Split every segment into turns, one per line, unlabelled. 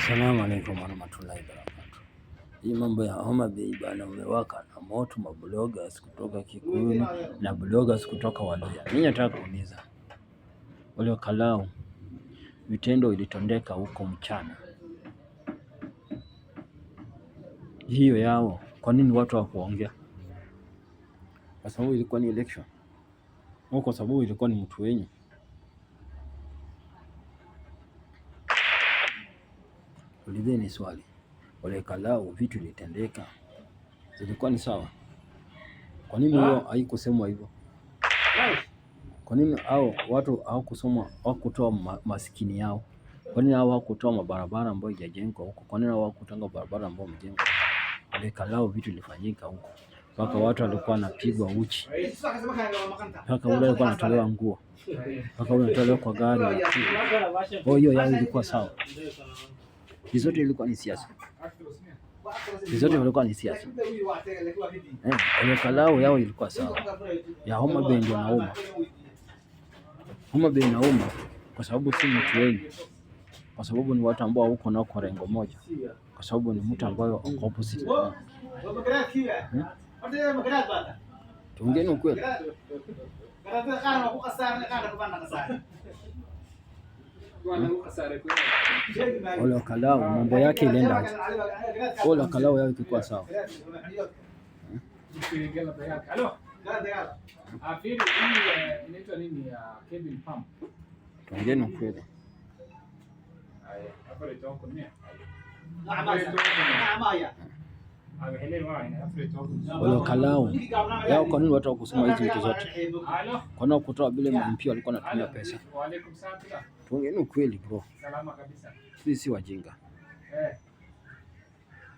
Assalamu alaikum warahmatullahi wabarakatuh. Hii mambo ya Homa Bay bana umewaka na moto, mabloggers kutoka Kikuyu na bloggers kutoka Waluya. Mimi nataka kuuliza wale Kalau, vitendo ilitondeka huko mchana hiyo yao, kwa nini watu hawakuongea? Kwa sababu ilikuwa ni election au kwa sababu ilikuwa ni mtu wenyu? Ulizeni swali wale Kalau, vitu ilitendeka zilikuwa ni sawa? Kwa nini hiyo haikusemwa hivyo? Kwa nini hao watu hawakusoma, hawakutoa maskini yao? Kwa nini hao hawakutoa mabarabara ambayo haijajengwa huko? Kwa nini hao hawakutanga barabara ambayo imejengwa? Wale Kalau, vitu ilifanyika huko mpaka watu walikuwa wanapigwa uchi, mpaka ule alikuwa anatolewa nguo, mpaka ule anatolewa kwa gari. Hiyo yao ilikuwa sawa? Hizo zote ilikuwa ni siasa, hizo zote ilikuwa ni siasa. Wale Kalau yao ilikuwa sawa. Ya Homa Bay ndio nauma. Homa Bay nauma kwa sababu si mtu wengi, kwa sababu ni watu ambao huko nao kwa rengo moja, kwa sababu ni mtu ambaye opposite. Tuongeni ukweli. Wale Kalau mambo yake ilienda aje? Wale Kalau yao ilikuwa sawa. Tuongeni ukweli. Wale Kalau yao, kwa nini watu hawakusema hizi vitu zote? Kwa nini kutoa vile MP walikuwa wanatumia pesa? Tuongeni ukweli bro. Sisi si wajinga.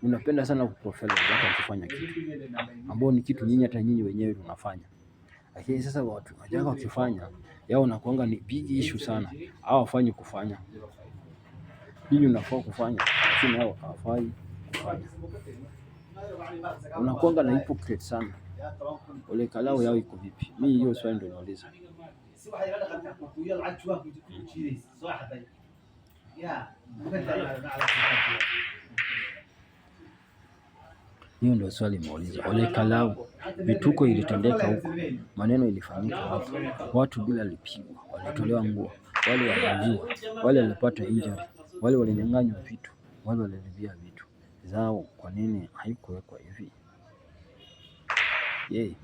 Unapenda sana kuprofile watu kufanya kitu ambao ni kitu nyinyi hata nyinyi wenyewe tunafanya. Lakini sasa watu wajanga wakifanya yao unakuanga ni big issue sana. Hao wafanye kufanya. Nyinyi unafaa kufanya, lakini hao hawafai kufanya. Unakuanga na hypocrite sana. Wale Kalau yao iko vipi? Mimi hiyo swali ndio nauliza. Hiyo ndio swali muuliza. Wale Kalau, vituko ilitendeka huko, maneno ilifanyika hapo, watu bila lipigwa, walitolewa nguo, wale waliuliwa, wale walipata injury, wale walinyang'anywa vitu, wale walibia vitu zao. Kwa nini haikuwekwa hivi?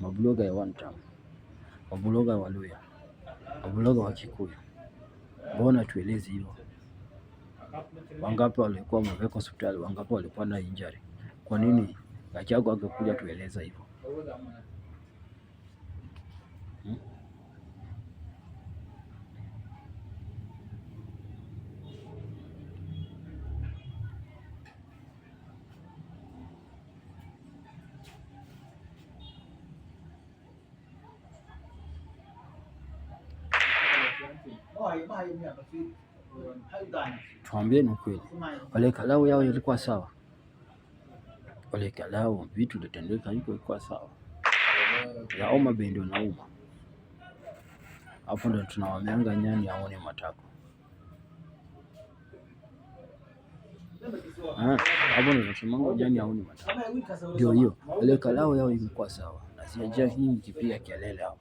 Mabloga ya one time, mabloga wa Waluya, mabloga wa Kikuyu, mbona tuelezi hivyo? Wangapi walikuwa wamewekwa hospitali? Wangapi walikuwa na injury? Kwa nini Gachagua angekuja tueleza hivyo? Tuambieni ukweli. Wale Kalau yao ilikuwa sawa? Wale Kalau vitu litendeka ilikuwa sawa? Ya Homa Bay ndio nauma. Hapo ndio tunawameanga nyani aone matako. Hapo ndio tunasemanga nyani aone matako. Ndio hiyo. Wale Kalau yao ilikuwa sawa. Na sijajua hii ikipiga kelele hapo.